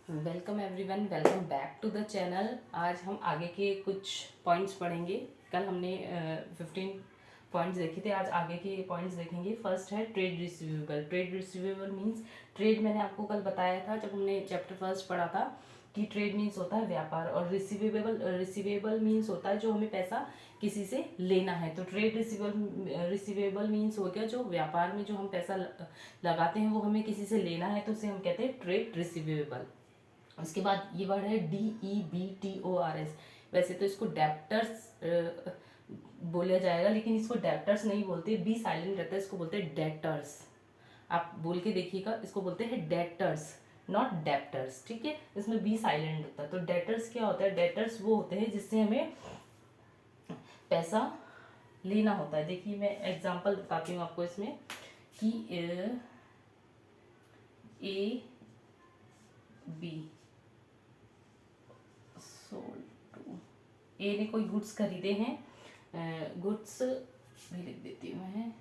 Welcome everyone, welcome back to the channel. आज हम आगे के कुछ पॉइंट्स पढ़ेंगे। कल हमने 15 पॉइंट्स देखे थे, आज आगे के पॉइंट्स देखेंगे। फर्स्ट है trade receivable. Trade receivable means trade, मैंने आपको कल बताया था जब हमने चैप्टर फर्स्ट पढ़ा था कि ट्रेड मीन्स होता है व्यापार, और रिसीवेबल मीन्स होता है जो हमें पैसा किसी से लेना है। तो ट्रेड रिसीवेबल मीन्स हो गया जो व्यापार में जो हम पैसा लगाते हैं वो हमें किसी से लेना है, तो उसे हम कहते हैं ट्रेड रिसीवेबल। उसके बाद ये वर्ड है DEBTORS। वैसे तो इसको डेप्टर्स बोला जाएगा, लेकिन इसको डेप्टर्स नहीं बोलते, बी साइलेंट रहता है, इसको बोलते हैं डेटर्स। आप बोल के देखिएगा, इसको बोलते हैं डेटर्स, नॉट डेप्टर्स। ठीक है, इसमें बी साइलेंट होता है। तो डेटर्स क्या होता है? डेटर्स वो होते हैं जिससे हमें पैसा लेना होता है। देखिए मैं एग्जांपल बताती हूँ आपको इसमें कि A B सोल्ड टू ए ने कोई गुड्स खरीदे हैं, गुड्स भी लिख देती हूँ मैं।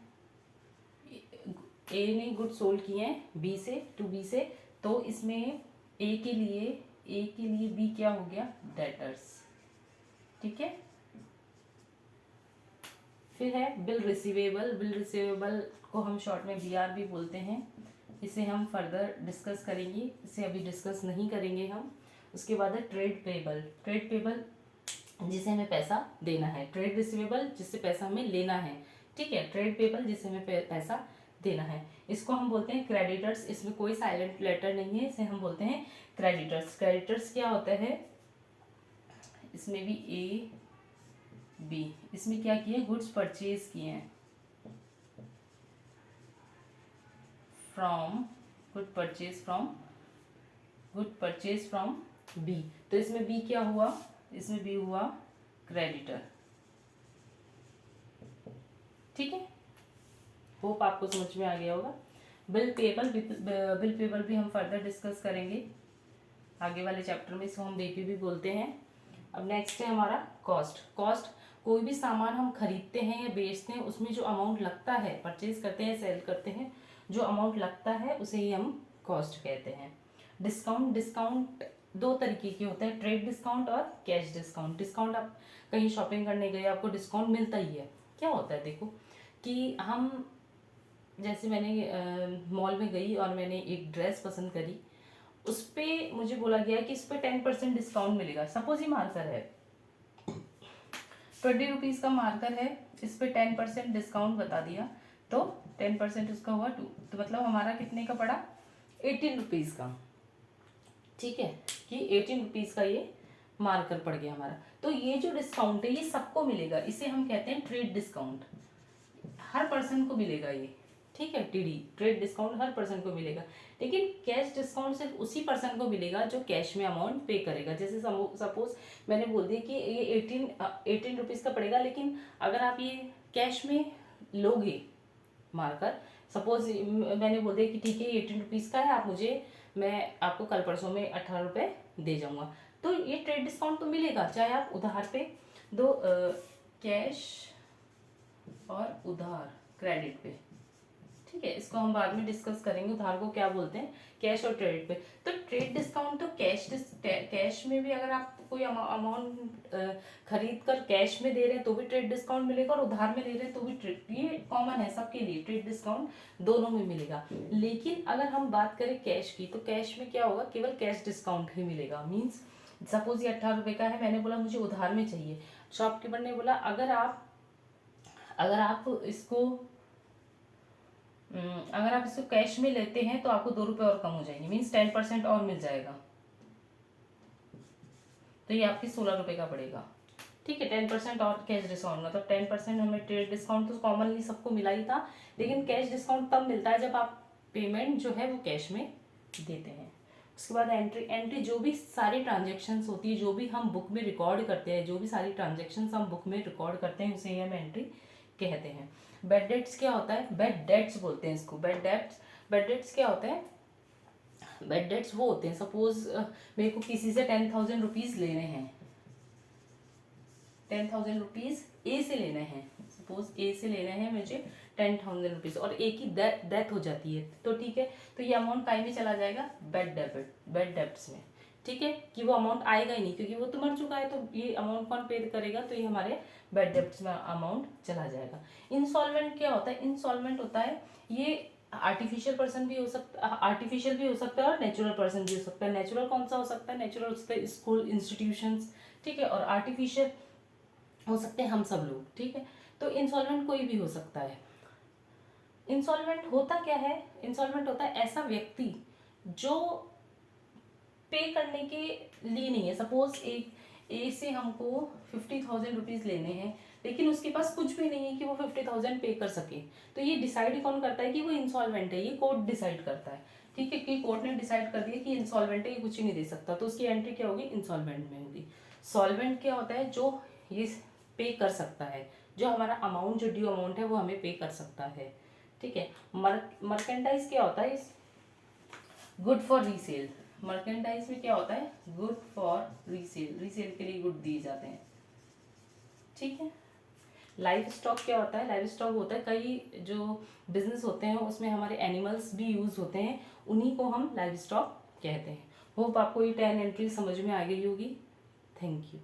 ए ने गुड्स सोल्ड किए हैं बी से, टू बी से। तो इसमें ए के लिए बी क्या हो गया? डेटर्स। ठीक है, फिर है बिल रिसीवेबल। बिल रिसीवेबल को हम शॉर्ट में BR भी बोलते हैं। इसे हम फर्दर डिस्कस करेंगे, इसे अभी डिस्कस नहीं करेंगे हम। उसके बाद है ट्रेड पेबल। ट्रेड पेबल जिसे हमें पैसा देना है, ट्रेड रिसीवेबल जिससे पैसा हमें लेना है। ठीक है, ट्रेड पेबल जिसे हमें पैसा देना है, इसको हम बोलते हैं क्रेडिटर्स। इसमें कोई साइलेंट लेटर नहीं है, इसे हम बोलते हैं क्रेडिटर्स। क्रेडिटर्स क्या होता है? इसमें भी A B, इसमें क्या किए? गुड्स परचेज किए हैं from good purchase from B। तो इसमें B क्या हुआ? इसमें B हुआ क्रेडिटर। ठीक है, होप आपको समझ में आ गया होगा। बिल पेबल भी हम फर्दर डिस्कस करेंगे आगे वाले चैप्टर में, इसको हम BP भी बोलते हैं। अब नेक्स्ट है हमारा कॉस्ट। कॉस्ट, कोई भी सामान हम खरीदते हैं या बेचते हैं, उसमें जो अमाउंट लगता है, परचेज करते हैं, सेल करते हैं, जो अमाउंट लगता है उसे ही हम कॉस्ट कहते हैं। डिस्काउंट दो तरीके के होते हैं, ट्रेड डिस्काउंट और कैश डिस्काउंट। डिस्काउंट, आप कहीं शॉपिंग करने गए, आपको डिस्काउंट मिलता ही है। क्या होता है? देखो कि हम, जैसे मैंने मॉल में गई और मैंने एक ड्रेस पसंद करी, उस पर मुझे बोला गया कि इस पर 10% डिस्काउंट मिलेगा। सपोज ये मार्कर है, 20 रुपीज़ का मार्कर है, इस पर 10% डिस्काउंट बता दिया, तो 10% उसका हुआ 2, तो मतलब हमारा कितने का पड़ा? 18 रुपीज़ का। ठीक है, कि 18 रुपीज़ का ये मार्कर पड़ गया हमारा। तो ये जो डिस्काउंट है ये सबको मिलेगा, इसे हम कहते हैं ट्रेड डिस्काउंट। हर पर्सन को मिलेगा ये। ठीक है, ट्रेड डिस्काउंट हर पर्सन को मिलेगा, लेकिन कैश डिस्काउंट सिर्फ उसी पर्सन को मिलेगा जो कैश में अमाउंट पे करेगा। जैसे सपोज मैंने बोल दिया कि ये 18 रुपीज़ का पड़ेगा, लेकिन अगर आप ये कैश में लोगे मारकर, सपोज मैंने बोल दिया कि ठीक है 18 रुपीज़ का है, आप मुझे, मैं आपको कल परसों में 18 रुपये दे जाऊँगा, तो ये ट्रेड डिस्काउंट तो मिलेगा, चाहे आप उधार पे दो। कैश और उधार, क्रेडिट पे। ठीक है, इसको हम बाद में डिस्कस करेंगे, उधार को क्या बोलते हैं, कैश और क्रेडिट पे। तो ट्रेड डिस्काउंट तो कैश में भी, अगर आप कोई अमाउंट खरीद कर कैश में दे रहे हैं तो भी ट्रेड डिस्काउंट मिलेगा, और उधार में ले रहे हैं तो भी ये कॉमन है सबके लिए, ट्रेड डिस्काउंट दोनों में मिलेगा। लेकिन अगर हम बात करें कैश की, तो कैश में क्या होगा? केवल कैश डिस्काउंट ही मिलेगा। मीन्स सपोज ये 18 रुपये का है, मैंने बोला मुझे उधार में चाहिए, शॉपकीपर ने बोला अगर आप इसको कैश में लेते हैं तो आपको 2 रुपए और कम हो जाएंगे, मीन्स 10% और मिल जाएगा, तो ये आपकी 16 रुपए का पड़ेगा। ठीक है, 10% और कैश डिस्काउंट, मतलब 10% हमें ट्रेड डिस्काउंट तो कॉमनली सबको मिला ही था, लेकिन कैश डिस्काउंट तब मिलता है जब आप पेमेंट जो है वो कैश में देते हैं। उसके बाद एंट्री जो भी सारी ट्रांजेक्शन्स होती है, जो भी हम बुक में रिकॉर्ड करते हैं, जो भी सारी ट्रांजेक्शन्स हम बुक में रिकॉर्ड करते हैं, उसे हम एंट्री कहते हैं। बैड डेट्स क्या होता है? बैड डेट्स बोलते हैं इसको, बैड डेट्स क्या होता है? बैड डेट्स वो होते हैं, सपोज मेरे को किसी से 10,000 रुपीज़ लेने हैं, 10,000 रुपीज़ ए से लेने हैं, सपोज ए से लेने हैं मुझे 10,000 रुपीज़, और ए की डेथ हो जाती है, तो ठीक है, तो ये अमाउंट काई में चला जाएगा? बैड डेब्ट्स में। ठीक है, कि वो अमाउंट आएगा ही नहीं क्योंकि वो तो मर चुका है, तो ये अमाउंट कौन पे करेगा, तो ये हमारे बैड डेब्ट्स में अमाउंट चला जाएगा। इंसॉल्वेंट क्या होता है, इंसॉल्वेंट होता है ये आर्टिफिशियल पर्सन भी हो सकता, आर्टिफिशियल भी हो सकता है और नेचुरल पर्सन भी हो सकता है। नेचुरल कौन सा हो सकता है, नेचुरल हो सकता है स्कूल इंस्टीट्यूशंस, ठीक है, और आर्टिफिशियल हो सकते हैं हम सब लोग, ठीक है। तो इंसॉल्वेंट कोई भी हो सकता है। इंसॉल्वेंट होता क्या है, इंसॉल्वेंट होता है ऐसा व्यक्ति जो पे करने के लिए नहीं है। सपोज एक ए से हमको 50,000 रुपीज़ लेने हैं, लेकिन उसके पास कुछ भी नहीं है कि वो 50,000 पे कर सके, तो ये डिसाइड कौन करता है कि वो इंसॉल्वेंट है, ये कोर्ट डिसाइड करता है, ठीक है, कि कोर्ट ने डिसाइड कर दिया कि इंसॉल्वेंट है, ये कुछ ही नहीं दे सकता, तो उसकी एंट्री क्या होगी, इंसॉल्वेंट में होगी। सॉल्वेंट क्या होता है, जो ये पे कर सकता है, जो हमारा अमाउंट, जो ड्यू अमाउंट है वो हमें पे कर सकता है, ठीक है। मर्केंटाइज क्या होता है, गुड फॉर रीसेल। मर्केंटाइज में क्या होता है, गुड फॉर रीसेल, रीसेल के लिए गुड दिए जाते हैं, ठीक है। लाइफ स्टॉक क्या होता है, लाइफ स्टॉक होता है कई जो बिजनेस होते हैं उसमें हमारे एनिमल्स भी यूज होते हैं, उन्हीं को हम लाइफ स्टॉक कहते हैं। होप आपको ये 10 एंट्री समझ में आ गई होगी। Thank you.